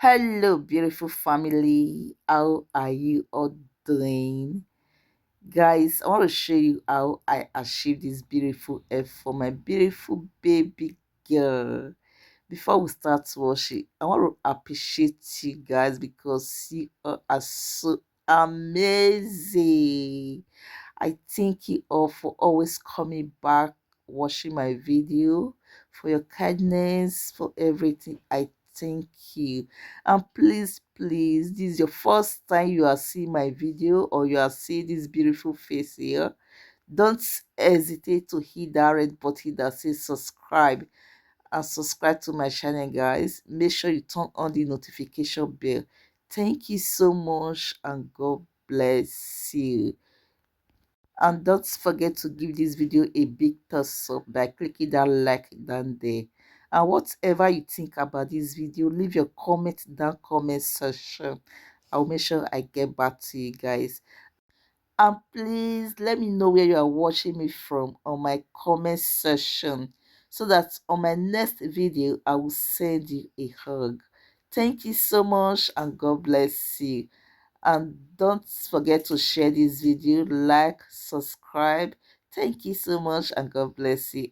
Hello, beautiful family. How are you all doing? Guys, I want to show you how I achieved this beautiful F for my beautiful baby girl. Before we start watching, I want to appreciate you guys because you are so amazing. I thank you all for always coming back, watching my video, for your kindness, for everything. I thank you. And please, this is your first time you are seeing my video or you are seeing this beautiful face here. Don't hesitate to hit that red button that says subscribe and subscribe to my channel, guys. Make sure you turn on the notification bell. Thank you so much and God bless you. And don't forget to give this video a big thumbs up by clicking that like down there. And whatever you think about this video, leave your comment down comment section. I'll make sure I get back to you guys. And please let me know where you are watching me from on my comment section so that on my next video I will send you a hug. Thank you so much and God bless you. And don't forget to share this video, like, subscribe. Thank you so much and God bless you.